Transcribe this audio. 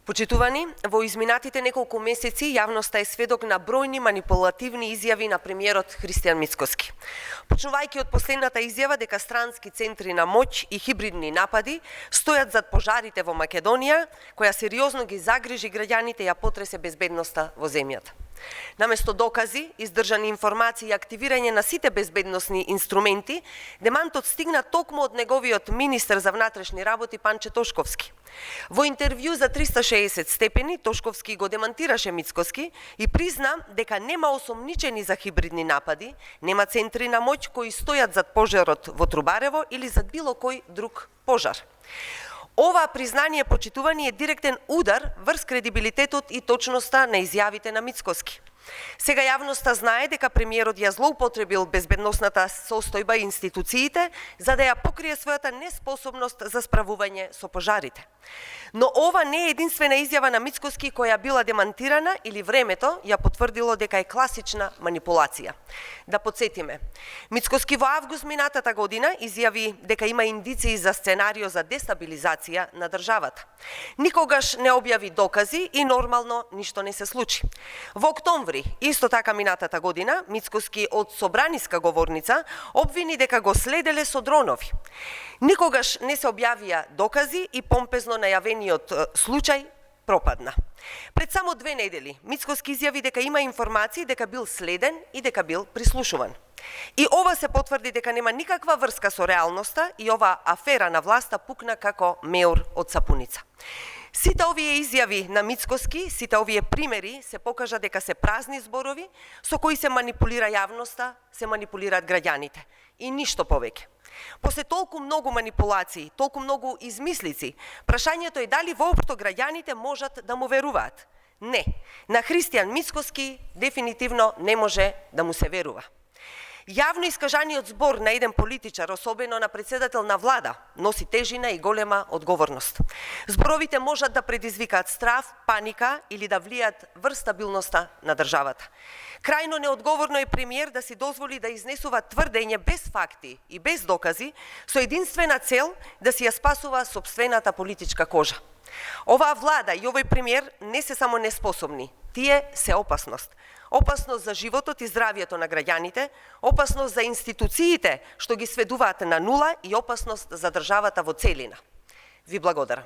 Почитувани, во изминатите неколку месеци јавноста е сведок на бројни манипулативни изјави на премиерот Христијан Мицкоски. Почнувајќи од последната изјава дека странски центри на моќ и хибридни напади стојат зад пожарите во Македонија, која сериозно ги загрижи граѓаните и ја потресе безбедноста во земјата. Наместо докази, издржани информации и активирање на сите безбедносни инструменти, демантот стигна токму од неговиот министер за внатрешни работи Панче Тошковски. Во интервју за 360 степени, Тошковски го демантираше Мицкоски и призна дека нема осомничени за хибридни напади, нема центри на моќ кои стојат зад пожарот во Трубарево или зад било кој друг пожар. Ова признание, почитувани, е директен удар врз кредибилитетот и точноста на изјавите на Мицкоски. Сега јавноста знае дека премиерот ја злоупотребил безбедносната состојба и институциите за да ја покрие својата неспособност за справување со пожарите. Но ова не е единствена изјава на Мицкоски која била демантирана или времето ја потврдило дека е класична манипулација. Да подсетиме, Мицкоски во август минатата година изјави дека има индиции за сценарио за дестабилизација на државата. Никогаш не објави докази и нормално ништо не се случи. Во октомври, исто така минатата година, Мицкоски од собраниска говорница обвини дека го следеле со дронови. Никогаш не се објавија докази и помпезно најавениот случај пропадна. Пред само 2 недели Мицкоски изјави дека има информации дека бил следен и дека бил прислушуван. И ова се потврди дека нема никаква врска со реалноста и ова афера на власта пукна како меур од сапуница. Сите овие изјави на Мицкоски, сите овие примери се покажа дека се празни зборови со кои се манипулира јавноста, се манипулираат граѓаните и ништо повеќе. После толку многу манипулации, толку многу измислици, прашањето е дали воопшто граѓаните можат да му веруваат. Не, на Христијан Мицкоски дефинитивно не може да му се верува. Јавно искажаниот збор на еден политичар, особено на председател на влада, носи тежина и голема одговорност. Зборовите можат да предизвикаат страв, паника или да влијат врз стабилноста на државата. Крајно неодговорно е премиер да си дозволи да изнесува тврдење без факти и без докази со единствена цел да си ја спасува сопствената политичка кожа. Оваа влада и овој премиер не се само неспособни, тие се опасност. Опасност за животот и здравието на граѓаните, опасност за институциите што ги сведуваат на нула и опасност за државата во целина. Ви благодарам.